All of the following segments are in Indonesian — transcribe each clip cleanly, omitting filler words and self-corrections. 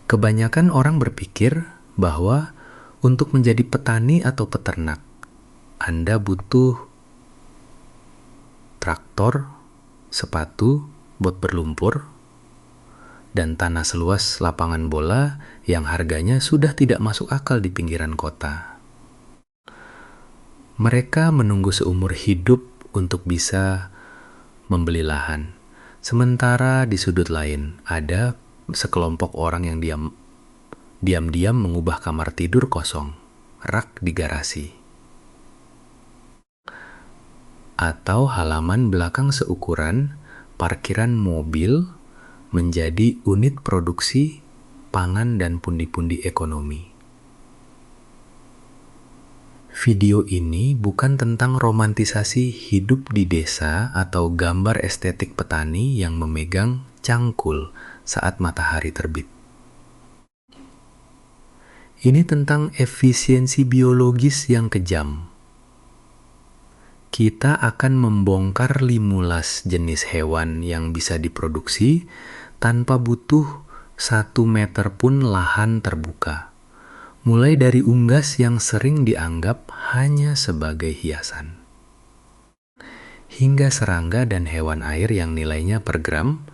Kebanyakan orang berpikir bahwa untuk menjadi petani atau peternak, Anda butuh traktor, sepatu, bot berlumpur, dan tanah seluas lapangan bola yang harganya sudah tidak masuk akal di pinggiran kota. Mereka menunggu seumur hidup untuk bisa membeli lahan. Sementara di sudut lain ada sekelompok orang yang diam-diam mengubah kamar tidur kosong, rak di garasi, atau halaman belakang seukuran parkiran mobil menjadi unit produksi pangan dan pundi-pundi ekonomi. Video ini bukan tentang romantisasi hidup di desa atau gambar estetik petani yang memegang cangkul saat matahari terbit. Ini tentang efisiensi biologis yang kejam. Kita akan membongkar 15 jenis hewan yang bisa diproduksi tanpa butuh 1 meter pun lahan terbuka. Mulai dari unggas yang sering dianggap hanya sebagai hiasan, hingga serangga dan hewan air yang nilainya per gram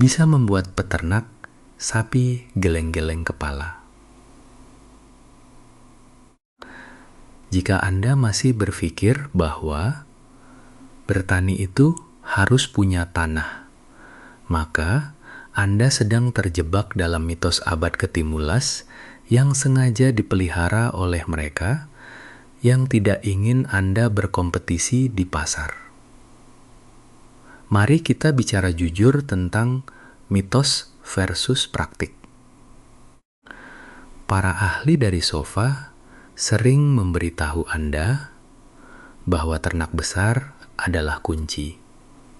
bisa membuat peternak sapi geleng-geleng kepala. Jika Anda masih berpikir bahwa bertani itu harus punya tanah, maka Anda sedang terjebak dalam mitos abad ke-15 yang sengaja dipelihara oleh mereka yang tidak ingin Anda berkompetisi di pasar. Mari kita bicara jujur tentang mitos versus praktik. Para ahli dari sofa sering memberitahu Anda bahwa ternak besar adalah kunci.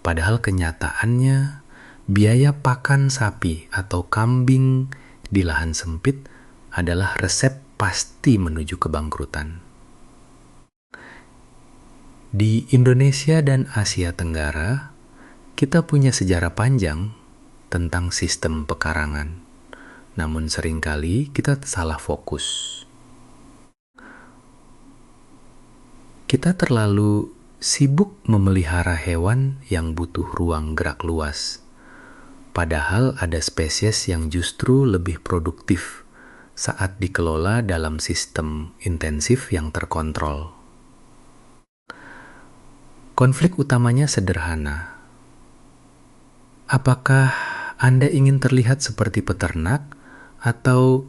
Padahal kenyataannya, biaya pakan sapi atau kambing di lahan sempit adalah resep pasti menuju kebangkrutan. Di Indonesia dan Asia Tenggara, kita punya sejarah panjang tentang sistem pekarangan. Namun seringkali kita salah fokus. Kita terlalu sibuk memelihara hewan yang butuh ruang gerak luas. Padahal ada spesies yang justru lebih produktif saat dikelola dalam sistem intensif yang terkontrol. Konflik utamanya sederhana. Apakah Anda ingin terlihat seperti peternak atau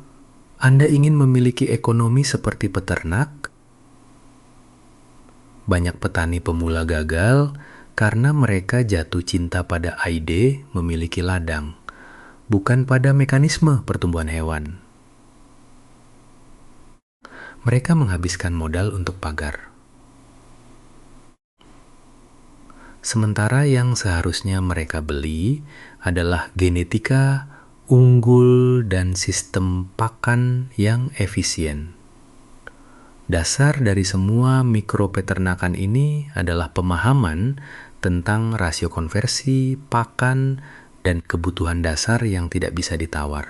Anda ingin memiliki ekonomi seperti peternak? Banyak petani pemula gagal karena mereka jatuh cinta pada ide memiliki ladang, bukan pada mekanisme pertumbuhan hewan. Mereka menghabiskan modal untuk pagar. Sementara yang seharusnya mereka beli adalah genetika unggul dan sistem pakan yang efisien. Dasar dari semua mikropeternakan ini adalah pemahaman tentang rasio konversi, pakan, dan kebutuhan dasar yang tidak bisa ditawar.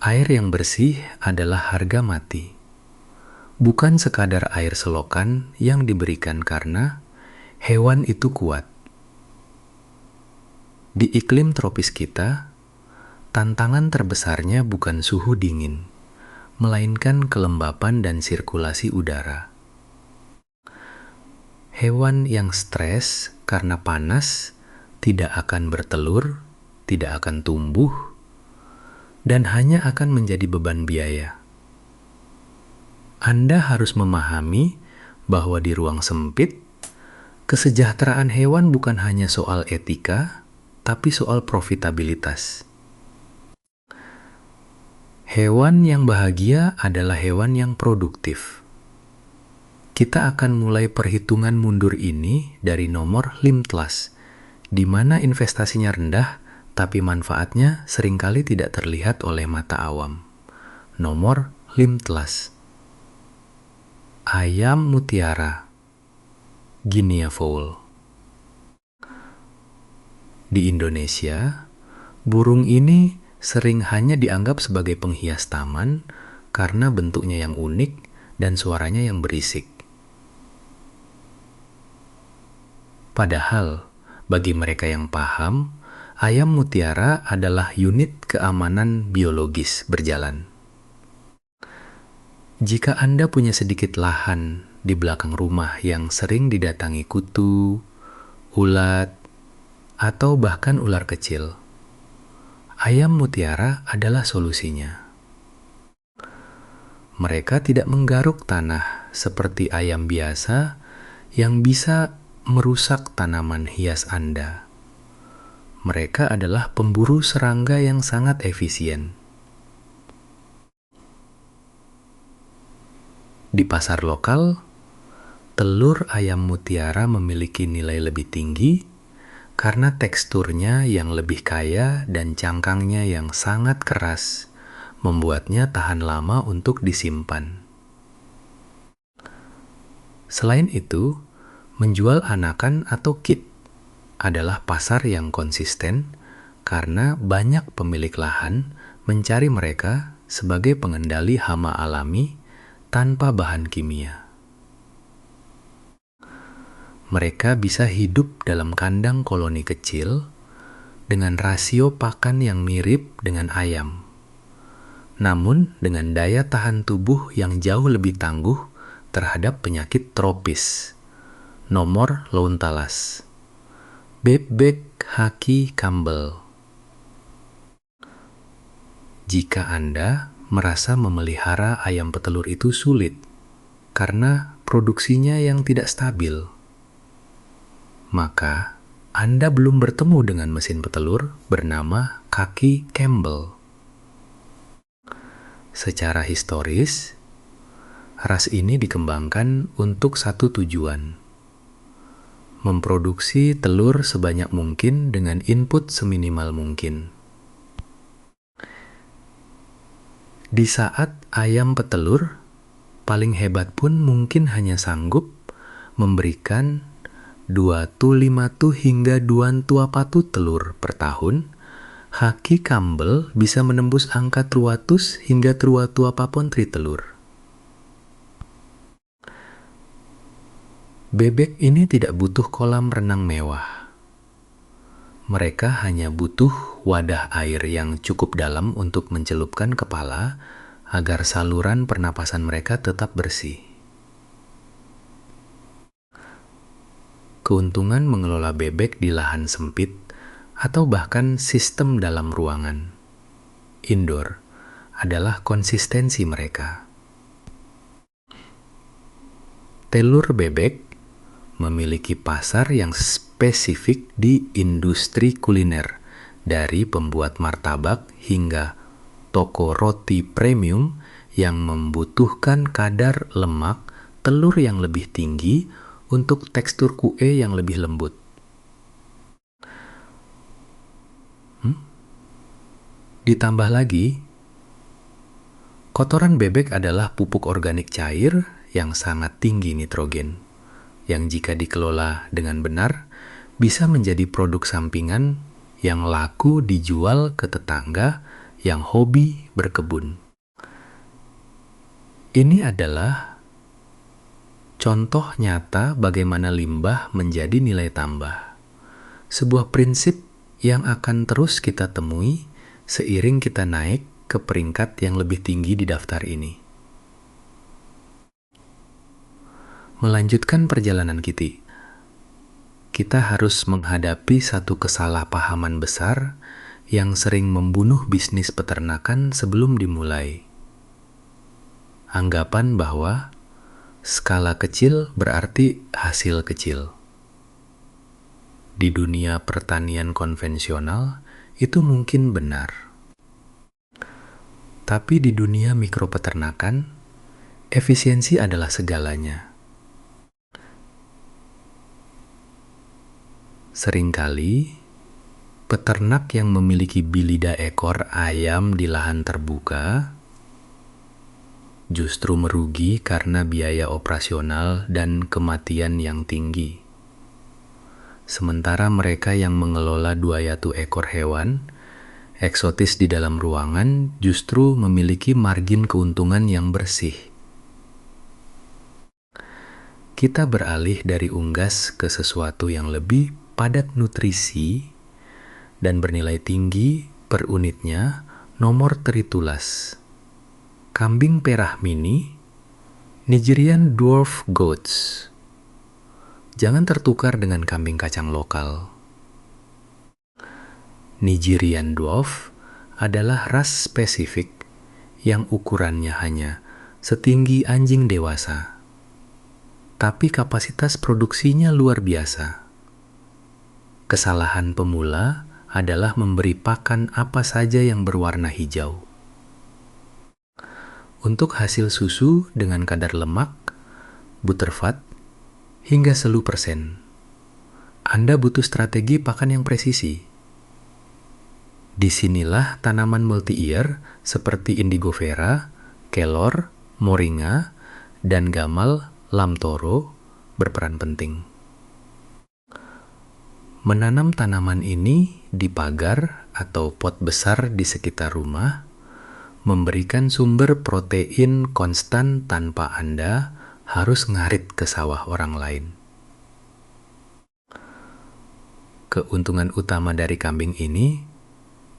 Air yang bersih adalah harga mati. Bukan sekadar air selokan yang diberikan karena hewan itu kuat. Di iklim tropis kita, tantangan terbesarnya bukan suhu dingin, melainkan kelembapan dan sirkulasi udara. Hewan yang stres karena panas tidak akan bertelur, tidak akan tumbuh, dan hanya akan menjadi beban biaya. Anda harus memahami bahwa di ruang sempit, kesejahteraan hewan bukan hanya soal etika, tapi soal profitabilitas. Hewan yang bahagia adalah hewan yang produktif. Kita akan mulai perhitungan mundur ini dari nomor Limtlas, di mana investasinya rendah, tapi manfaatnya seringkali tidak terlihat oleh mata awam. Nomor Limtlas. Ayam mutiara, Guinea fowl. Di Indonesia, Burung ini sering hanya dianggap sebagai penghias taman karena bentuknya yang unik dan suaranya yang berisik. Padahal, bagi mereka yang paham, ayam mutiara adalah unit keamanan biologis berjalan. Jika Anda punya sedikit lahan di belakang rumah yang sering didatangi kutu, ulat, atau bahkan ular kecil, ayam mutiara adalah solusinya. Mereka tidak menggaruk tanah seperti ayam biasa yang bisa merusak tanaman hias Anda. Mereka adalah pemburu serangga yang sangat efisien. Di pasar lokal, telur ayam mutiara memiliki nilai lebih tinggi karena teksturnya yang lebih kaya dan cangkangnya yang sangat keras membuatnya tahan lama untuk disimpan. Selain itu, menjual anakan atau kit adalah pasar yang konsisten karena banyak pemilik lahan mencari mereka sebagai pengendali hama alami tanpa bahan kimia. Mereka bisa hidup dalam kandang koloni kecil dengan rasio pakan yang mirip dengan ayam, namun dengan daya tahan tubuh yang jauh lebih tangguh terhadap penyakit tropis. Nomor Launtalas. Bebek Haki Campbell. Jika Anda merasa memelihara ayam petelur itu sulit karena produksinya yang tidak stabil, maka Anda belum bertemu dengan mesin petelur bernama Haki Campbell. Secara historis, ras ini dikembangkan untuk satu tujuan: memproduksi telur sebanyak mungkin dengan input seminimal mungkin. Di saat ayam petelur paling hebat pun mungkin hanya sanggup memberikan 2,5 hingga 2,4 telur per tahun, Haki Campbell bisa menembus angka 300 hingga 3,2 telur. Bebek ini tidak butuh kolam renang mewah. Mereka hanya butuh wadah air yang cukup dalam untuk mencelupkan kepala agar saluran pernapasan mereka tetap bersih. Keuntungan mengelola bebek di lahan sempit atau bahkan sistem dalam ruangan indoor adalah konsistensi mereka. Telur bebek memiliki pasar yang spesifik di industri kuliner, dari pembuat martabak hingga toko roti premium yang membutuhkan kadar lemak telur yang lebih tinggi untuk tekstur kue yang lebih lembut. Ditambah lagi, kotoran bebek adalah pupuk organik cair yang sangat tinggi nitrogen, yang jika dikelola dengan benar bisa menjadi produk sampingan yang laku dijual ke tetangga yang hobi berkebun. Ini adalah contoh nyata bagaimana limbah menjadi nilai tambah. Sebuah prinsip yang akan terus kita temui seiring kita naik ke peringkat yang lebih tinggi di daftar ini. Melanjutkan perjalanan kita harus menghadapi satu kesalahpahaman besar yang sering membunuh bisnis peternakan sebelum dimulai. Anggapan bahwa skala kecil berarti hasil kecil. Di dunia pertanian konvensional, itu mungkin benar. Tapi di dunia mikropeternakan, efisiensi adalah segalanya. Seringkali, peternak yang memiliki bilida ekor ayam di lahan terbuka justru merugi karena biaya operasional dan kematian yang tinggi. Sementara mereka yang mengelola 2 ekor hewan Eksotis di dalam ruangan justru memiliki margin keuntungan yang bersih. Kita beralih dari unggas ke sesuatu yang lebih padat nutrisi dan bernilai tinggi per unitnya, nomor teritulas. Kambing perah mini, Nigerian Dwarf Goats. Jangan tertukar dengan kambing kacang lokal. Nigerian Dwarf adalah ras spesifik yang ukurannya hanya setinggi anjing dewasa, tapi kapasitas produksinya luar biasa. Kesalahan pemula adalah memberi pakan apa saja yang berwarna hijau. Untuk hasil susu dengan kadar lemak, butterfat, hingga selu %, Anda butuh strategi pakan yang presisi. Disinilah tanaman multi-ear seperti indigo vera, kelor, moringa, dan gamal lamtoro berperan penting. Menanam tanaman ini di pagar atau pot besar di sekitar rumah memberikan sumber protein konstan tanpa Anda harus ngarit ke sawah orang lain. Keuntungan utama dari kambing ini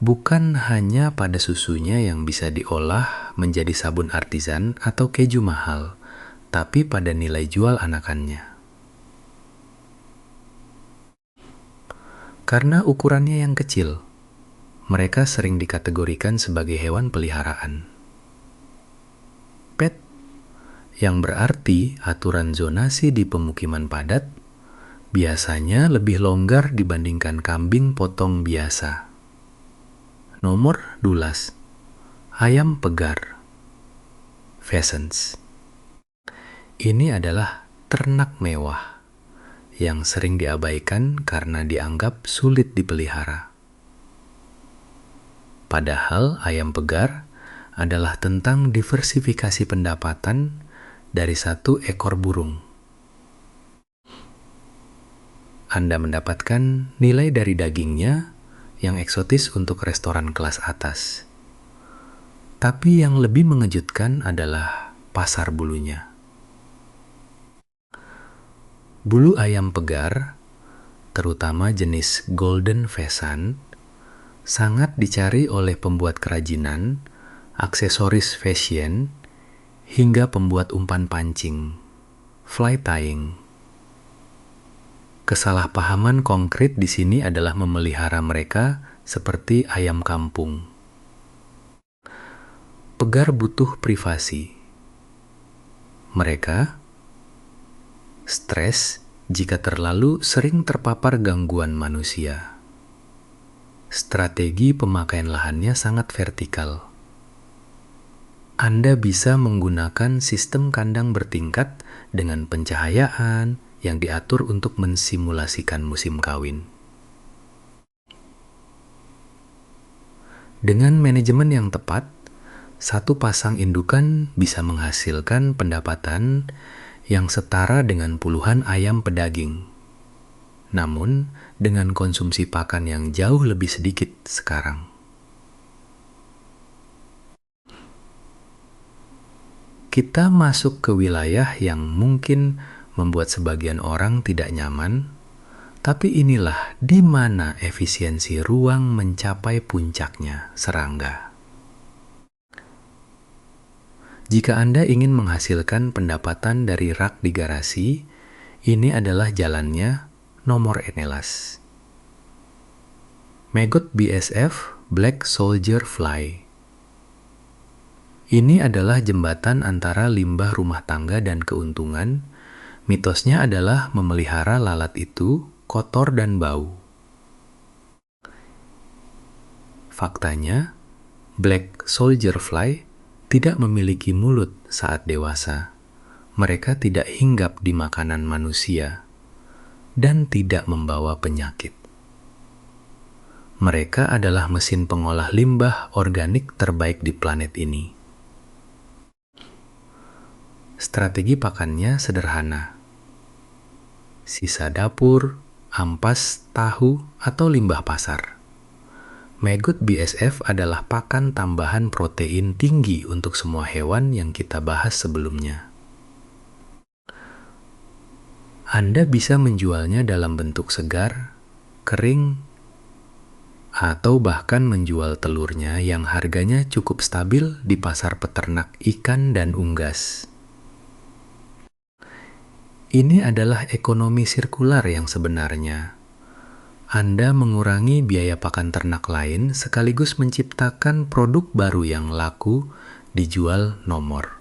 bukan hanya pada susunya yang bisa diolah menjadi sabun artisan atau keju mahal, tapi pada nilai jual anakannya. Karena ukurannya yang kecil, mereka sering dikategorikan sebagai hewan peliharaan. Pet, yang berarti aturan zonasi di pemukiman padat, biasanya lebih longgar dibandingkan kambing potong biasa. Nomor 12, ayam pegar, pheasants. Ini adalah ternak mewah yang sering diabaikan karena dianggap sulit dipelihara. Padahal ayam pegar adalah tentang diversifikasi pendapatan dari satu ekor burung. Anda mendapatkan nilai dari dagingnya yang eksotis untuk restoran kelas atas. Tapi yang lebih mengejutkan adalah pasar bulunya. Bulu ayam pegar, terutama jenis golden pheasant, sangat dicari oleh pembuat kerajinan, aksesoris fashion, hingga pembuat umpan pancing, fly tying. Kesalahpahaman konkret di sini adalah memelihara mereka seperti ayam kampung. Pegar butuh privasi. Mereka stres jika terlalu sering terpapar gangguan manusia. Strategi pemakaian lahannya sangat vertikal. Anda bisa menggunakan sistem kandang bertingkat dengan pencahayaan yang diatur untuk mensimulasikan musim kawin. Dengan manajemen yang tepat, satu pasang indukan bisa menghasilkan pendapatan yang setara dengan puluhan ayam pedaging. Namun, dengan konsumsi pakan yang jauh lebih sedikit sekarang. Kita masuk ke wilayah yang mungkin membuat sebagian orang tidak nyaman, tapi inilah di mana efisiensi ruang mencapai puncaknya, serangga. Jika Anda ingin menghasilkan pendapatan dari rak di garasi, ini adalah jalannya nomor enelas. Maggot BSF Black Soldier Fly. Ini adalah jembatan antara limbah rumah tangga dan keuntungan. Mitosnya adalah memelihara lalat itu kotor dan bau. Faktanya, Black Soldier Fly tidak memiliki mulut saat dewasa. Mereka tidak hinggap di makanan manusia dan tidak membawa penyakit. Mereka adalah mesin pengolah limbah organik terbaik di planet ini. Strategi pakannya sederhana. Sisa dapur, ampas tahu, atau limbah pasar. Maggot BSF adalah pakan tambahan protein tinggi untuk semua hewan yang kita bahas sebelumnya. Anda bisa menjualnya dalam bentuk segar, kering, atau bahkan menjual telurnya yang harganya cukup stabil di pasar peternak ikan dan unggas. Ini adalah ekonomi sirkular yang sebenarnya. Anda mengurangi biaya pakan ternak lain sekaligus menciptakan produk baru yang laku dijual nomor.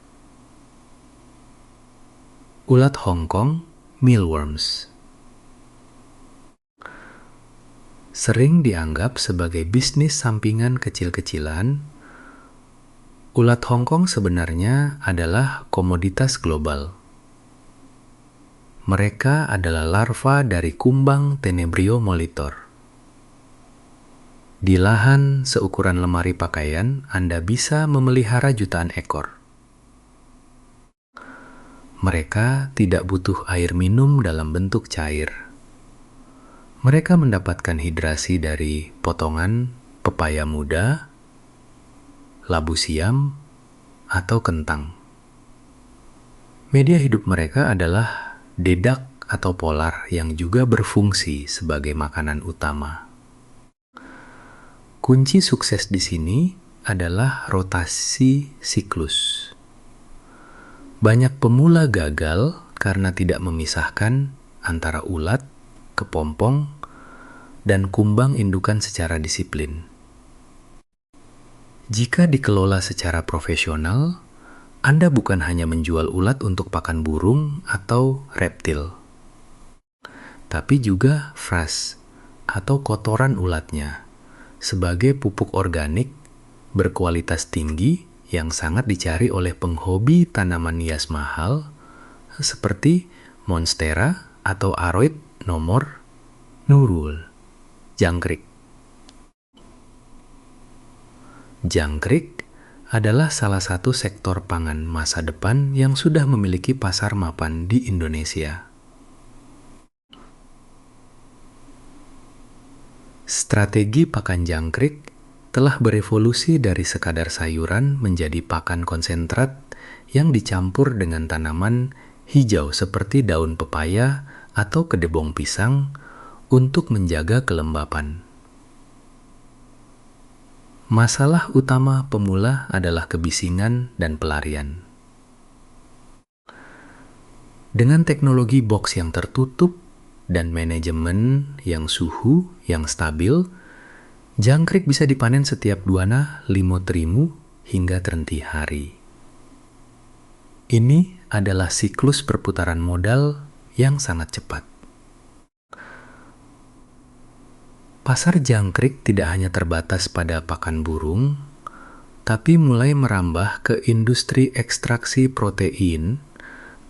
Ulat Hongkong, mealworms. Sering dianggap sebagai bisnis sampingan kecil-kecilan, ulat Hongkong sebenarnya adalah komoditas global. Mereka adalah larva dari kumbang Tenebrio molitor. Di lahan seukuran lemari pakaian, Anda bisa memelihara jutaan ekor. Mereka tidak butuh air minum dalam bentuk cair. Mereka mendapatkan hidrasi dari potongan pepaya muda, labu siam, atau kentang. Media hidup mereka adalah dedak atau polar yang juga berfungsi sebagai makanan utama. Kunci sukses di sini adalah rotasi siklus. Banyak pemula gagal karena tidak memisahkan antara ulat, kepompong, dan kumbang indukan secara disiplin. Jika dikelola secara profesional, Anda bukan hanya menjual ulat untuk pakan burung atau reptil, tapi juga frass atau kotoran ulatnya sebagai pupuk organik berkualitas tinggi yang sangat dicari oleh penghobi tanaman hias mahal seperti monstera atau aroid nomor Nurul, jangkrik. Jangkrik adalah salah satu sektor pangan masa depan yang sudah memiliki pasar mapan di Indonesia. Strategi pakan jangkrik telah berevolusi dari sekadar sayuran menjadi pakan konsentrat yang dicampur dengan tanaman hijau seperti daun pepaya atau kedebong pisang untuk menjaga kelembapan. Masalah utama pemula adalah kebisingan dan pelarian. Dengan teknologi box yang tertutup dan manajemen yang suhu yang stabil, jangkrik bisa dipanen setiap 2 trimu hingga terenti hari. Ini adalah siklus perputaran modal yang sangat cepat. Pasar jangkrik tidak hanya terbatas pada pakan burung, tapi mulai merambah ke industri ekstraksi protein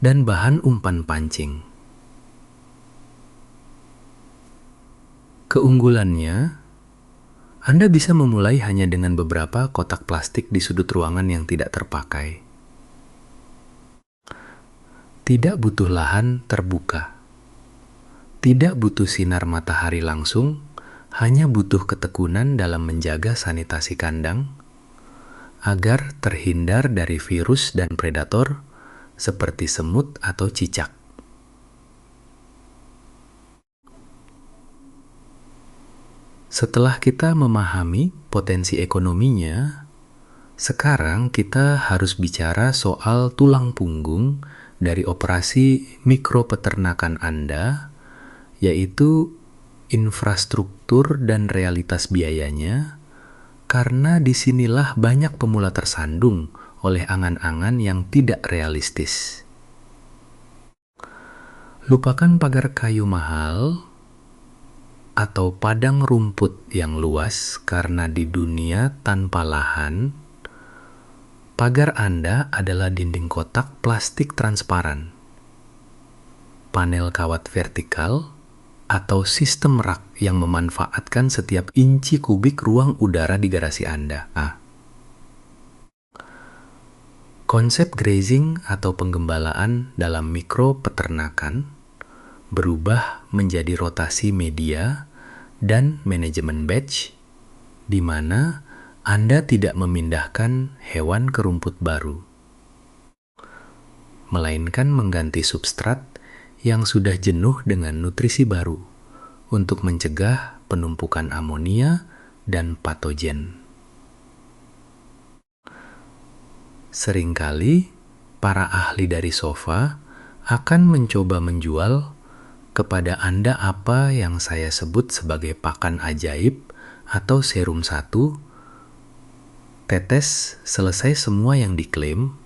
dan bahan umpan pancing. Keunggulannya, Anda bisa memulai hanya dengan beberapa kotak plastik di sudut ruangan yang tidak terpakai. Tidak butuh lahan terbuka. Tidak butuh sinar matahari langsung, hanya butuh ketekunan dalam menjaga sanitasi kandang agar terhindar dari virus dan predator seperti semut atau cicak. Setelah kita memahami potensi ekonominya, sekarang kita harus bicara soal tulang punggung dari operasi mikropeternakan Anda, yaitu infrastruktur dan realitas biayanya, karena disinilah banyak pemula tersandung oleh angan-angan yang tidak realistis. Lupakan pagar kayu mahal atau padang rumput yang luas karena di dunia tanpa lahan, pagar Anda adalah dinding kotak plastik transparan, panel kawat vertikal, atau sistem rak yang memanfaatkan setiap inci kubik ruang udara di garasi Anda. Konsep grazing atau penggembalaan dalam mikro peternakan berubah menjadi rotasi media dan manajemen batch di mana Anda tidak memindahkan hewan ke rumput baru, melainkan mengganti substrat yang sudah jenuh dengan nutrisi baru untuk mencegah penumpukan amonia dan patogen. Seringkali, para ahli dari sofa akan mencoba menjual kepada Anda apa yang saya sebut sebagai pakan ajaib atau serum 1, tetes selesai semua yang diklaim,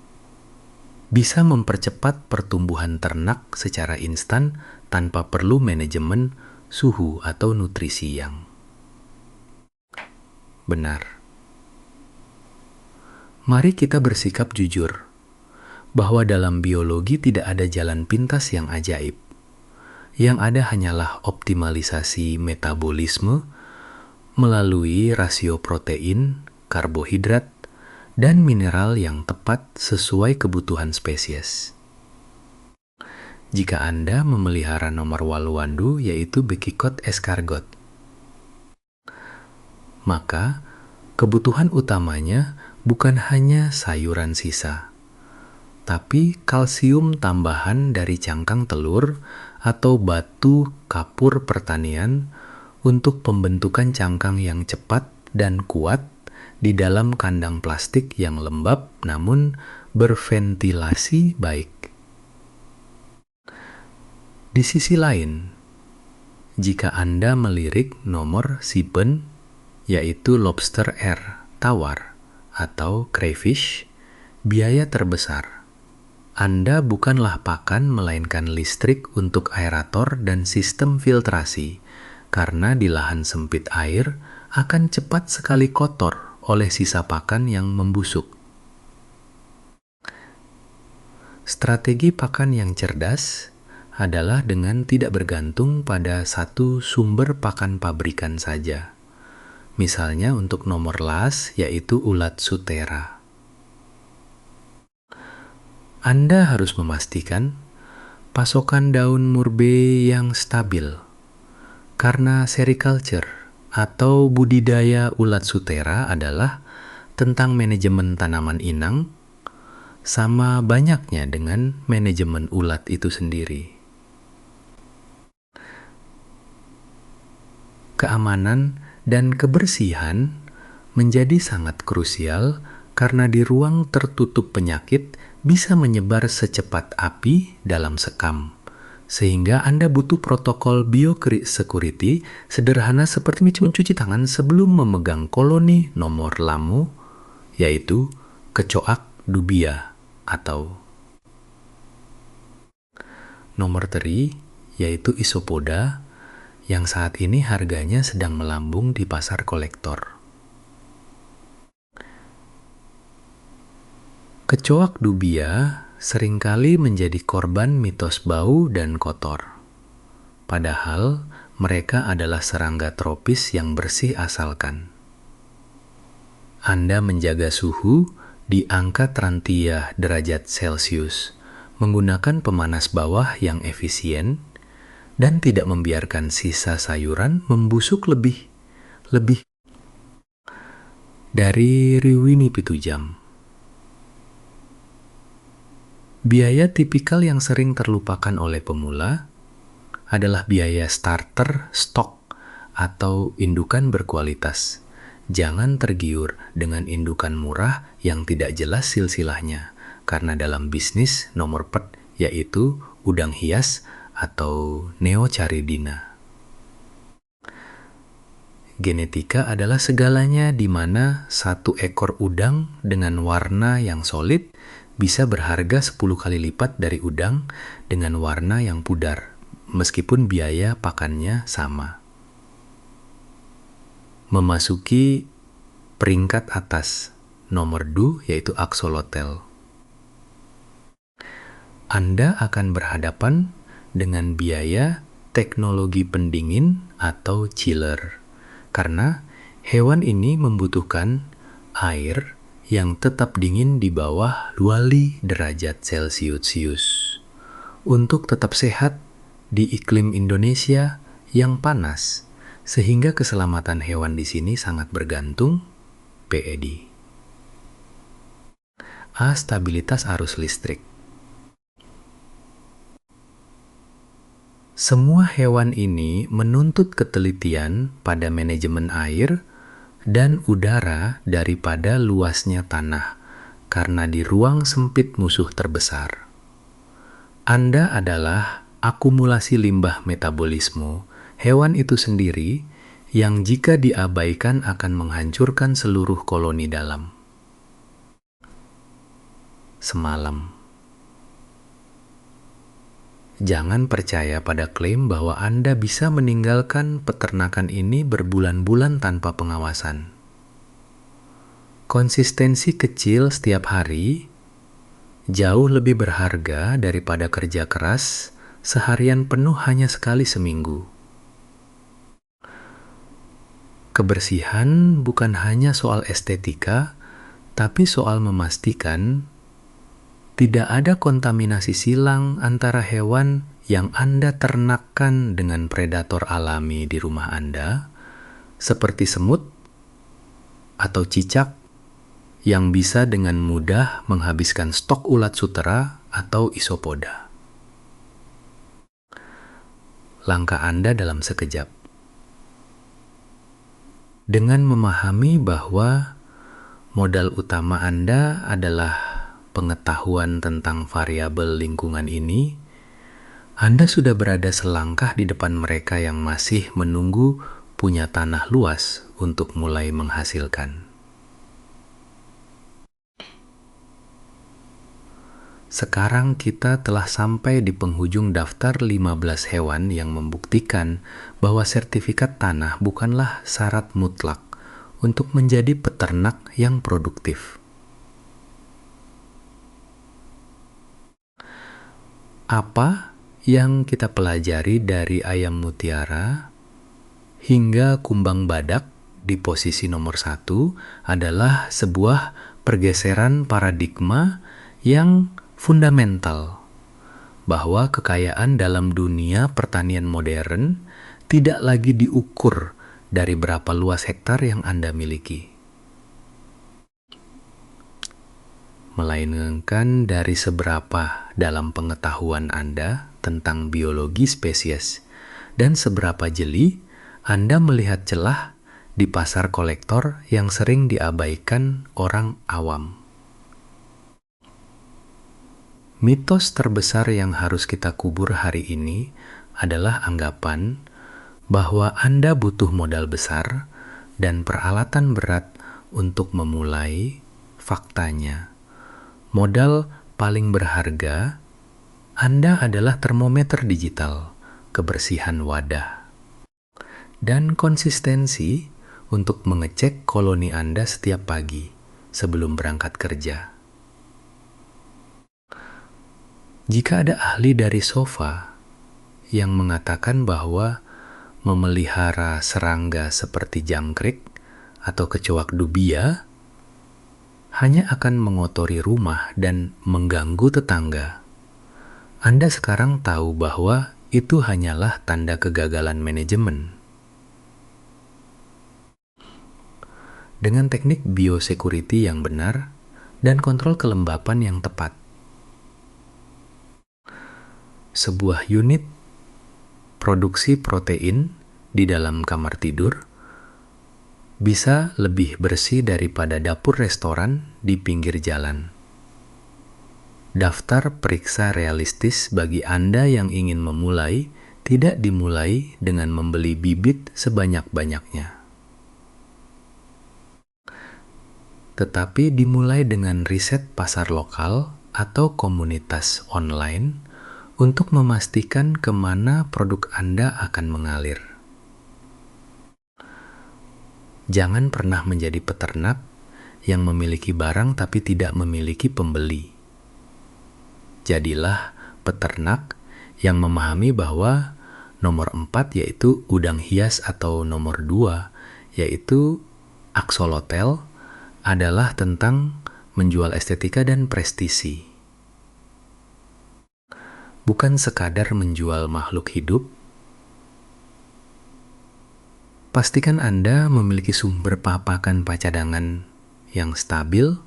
bisa mempercepat pertumbuhan ternak secara instan tanpa perlu manajemen suhu atau nutrisi yang benar. Mari kita bersikap jujur bahwa dalam biologi tidak ada jalan pintas yang ajaib. Yang ada hanyalah optimalisasi metabolisme melalui rasio protein, karbohidrat, dan mineral yang tepat sesuai kebutuhan spesies. Jika Anda memelihara nomor waluandu, yaitu Bekikot escargot, maka kebutuhan utamanya bukan hanya sayuran sisa, tapi kalsium tambahan dari cangkang telur atau batu kapur pertanian untuk pembentukan cangkang yang cepat dan kuat di dalam kandang plastik yang lembab namun berventilasi baik. Di sisi lain, jika Anda melirik nomor 7, yaitu lobster air tawar atau crayfish, biaya terbesar. Anda bukanlah pakan melainkan listrik untuk aerator dan sistem filtrasi, karena di lahan sempit air akan cepat sekali kotor oleh sisa pakan yang membusuk. Strategi pakan yang cerdas adalah dengan tidak bergantung pada satu sumber pakan pabrikan saja. Misalnya untuk nomor las, yaitu ulat sutera. Anda harus memastikan pasokan daun murbe yang stabil, karena sericulture atau budidaya ulat sutera adalah tentang manajemen tanaman inang, sama banyaknya dengan manajemen ulat itu sendiri. Keamanan dan kebersihan menjadi sangat krusial karena di ruang tertutup penyakit bisa menyebar secepat api dalam sekam, sehingga Anda butuh protokol biosecurity sederhana seperti mencuci tangan sebelum memegang koloni nomor lamu, yaitu kecoak dubia atau nomor teri, yaitu isopoda, yang saat ini harganya sedang melambung di pasar kolektor. Kecoak dubia seringkali menjadi korban mitos bau dan kotor. Padahal mereka adalah serangga tropis yang bersih asalkan Anda menjaga suhu di angka trantia derajat Celcius menggunakan pemanas bawah yang efisien dan tidak membiarkan sisa sayuran membusuk lebih dari riwini pitu jam. Biaya tipikal yang sering terlupakan oleh pemula adalah biaya starter stok atau indukan berkualitas. Jangan tergiur dengan indukan murah yang tidak jelas silsilahnya, karena dalam bisnis nomor pet yaitu udang hias atau Neocaridina. Genetika adalah segalanya, di mana satu ekor udang dengan warna yang solid bisa berharga 10 kali lipat dari udang dengan warna yang pudar, meskipun biaya pakannya sama. Memasuki peringkat atas, nomor 2 yaitu axolotl. Anda akan berhadapan dengan biaya teknologi pendingin atau chiller, karena hewan ini membutuhkan air yang tetap dingin di bawah 2 derajat Celcius untuk tetap sehat di iklim Indonesia yang panas, sehingga keselamatan hewan di sini sangat bergantung. PED. A. Stabilitas arus listrik. Semua hewan ini menuntut ketelitian pada manajemen air dan udara daripada luasnya tanah, karena di ruang sempit musuh terbesar. Anda adalah akumulasi limbah metabolisme hewan itu sendiri yang jika diabaikan akan menghancurkan seluruh koloni dalam. Semalam. Jangan percaya pada klaim bahwa Anda bisa meninggalkan peternakan ini berbulan-bulan tanpa pengawasan. Konsistensi kecil setiap hari jauh lebih berharga daripada kerja keras seharian penuh hanya sekali seminggu. Kebersihan bukan hanya soal estetika, tapi soal memastikan tidak ada kontaminasi silang antara hewan yang Anda ternakkan dengan predator alami di rumah Anda, seperti semut atau cicak yang bisa dengan mudah menghabiskan stok ulat sutera atau isopoda. Langkah Anda dalam sekejap. Dengan memahami bahwa modal utama Anda adalah pengetahuan tentang variabel lingkungan ini, Anda sudah berada selangkah di depan mereka yang masih menunggu punya tanah luas untuk mulai menghasilkan. Sekarang kita telah sampai di penghujung daftar 15 hewan yang membuktikan bahwa sertifikat tanah bukanlah syarat mutlak untuk menjadi peternak yang produktif. Apa yang kita pelajari dari ayam mutiara hingga kumbang badak di posisi nomor 1 adalah sebuah pergeseran paradigma yang fundamental, bahwa kekayaan dalam dunia pertanian modern tidak lagi diukur dari berapa luas hektar yang Anda miliki, melainkan dari seberapa dalam pengetahuan Anda tentang biologi spesies dan seberapa jeli Anda melihat celah di pasar kolektor yang sering diabaikan orang awam. Mitos terbesar yang harus kita kubur hari ini adalah anggapan bahwa Anda butuh modal besar dan peralatan berat untuk memulai. Faktanya, modal paling berharga Anda adalah termometer digital, kebersihan wadah, dan konsistensi untuk mengecek koloni Anda setiap pagi sebelum berangkat kerja. Jika ada ahli dari sofa yang mengatakan bahwa memelihara serangga seperti jangkrik atau kecoak dubia hanya akan mengotori rumah dan mengganggu tetangga, Anda sekarang tahu bahwa itu hanyalah tanda kegagalan manajemen. Dengan teknik biosecurity yang benar dan kontrol kelembapan yang tepat, sebuah unit produksi protein di dalam kamar tidur bisa lebih bersih daripada dapur restoran di pinggir jalan. Daftar periksa realistis bagi Anda yang ingin memulai tidak dimulai dengan membeli bibit sebanyak-banyaknya, tetapi dimulai dengan riset pasar lokal atau komunitas online untuk memastikan kemana produk Anda akan mengalir. Jangan pernah menjadi peternak yang memiliki barang tapi tidak memiliki pembeli. Jadilah peternak yang memahami bahwa nomor 4 yaitu udang hias atau nomor 2 yaitu axolotl adalah tentang menjual estetika dan prestisi. Bukan sekadar menjual makhluk hidup, Pastikan Anda memiliki sumber pakan cadangan yang stabil,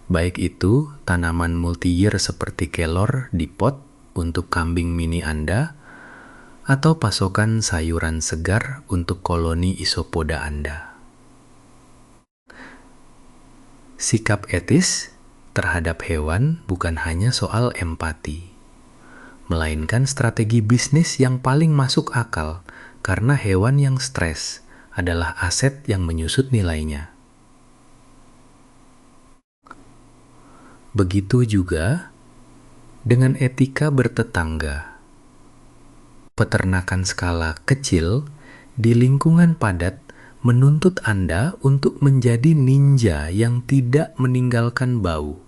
baik itu tanaman multi-year seperti kelor di pot untuk kambing mini Anda, atau pasokan sayuran segar untuk koloni isopoda Anda. Sikap etis terhadap hewan bukan hanya soal empati, melainkan strategi bisnis yang paling masuk akal karena hewan yang stres adalah aset yang menyusut nilainya. Begitu juga dengan etika bertetangga. Peternakan skala kecil di lingkungan padat menuntut Anda untuk menjadi ninja yang tidak meninggalkan bau,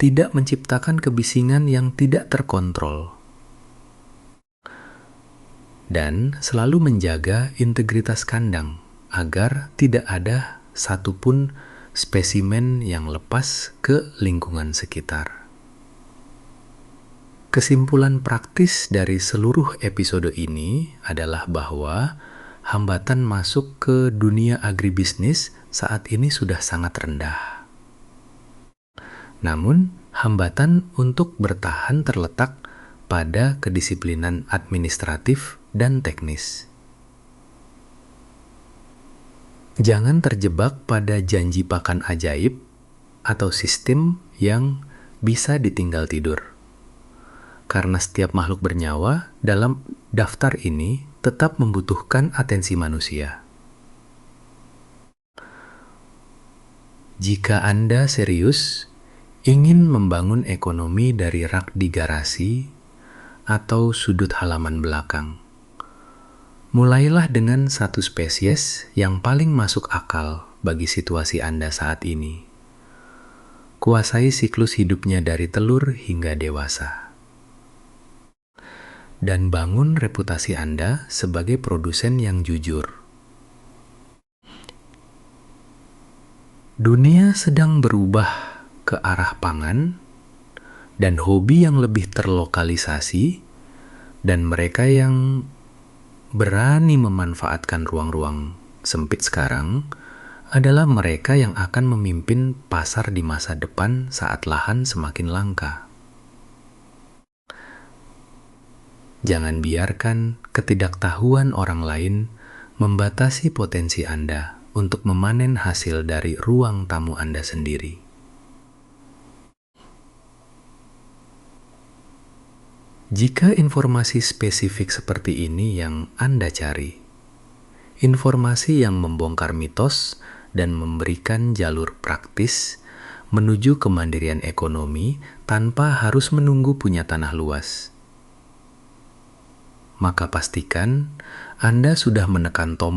tidak menciptakan kebisingan yang tidak terkontrol, dan selalu menjaga integritas kandang agar tidak ada satupun spesimen yang lepas ke lingkungan sekitar. Kesimpulan praktis dari seluruh episode ini adalah bahwa hambatan masuk ke dunia agribisnis saat ini sudah sangat rendah. Namun, hambatan untuk bertahan terletak pada kedisiplinan administratif dan teknis. Jangan terjebak pada janji pakan ajaib atau sistem yang bisa ditinggal tidur. Karena setiap makhluk bernyawa dalam daftar ini tetap membutuhkan atensi manusia. Jika Anda serius ingin membangun ekonomi dari rak di garasi atau sudut halaman belakang, mulailah dengan satu spesies yang paling masuk akal bagi situasi Anda saat ini. Kuasai siklus hidupnya dari telur hingga dewasa. Dan bangun reputasi Anda sebagai produsen yang jujur. Dunia sedang berubah ke arah pangan dan hobi yang lebih terlokalisasi, dan mereka yang berani memanfaatkan ruang-ruang sempit sekarang adalah mereka yang akan memimpin pasar di masa depan saat lahan semakin langka. Jangan biarkan ketidaktahuan orang lain membatasi potensi Anda untuk memanen hasil dari ruang tamu Anda sendiri. Jika informasi spesifik seperti ini yang Anda cari, informasi yang membongkar mitos dan memberikan jalur praktis menuju kemandirian ekonomi tanpa harus menunggu punya tanah luas, maka pastikan Anda sudah menekan tombol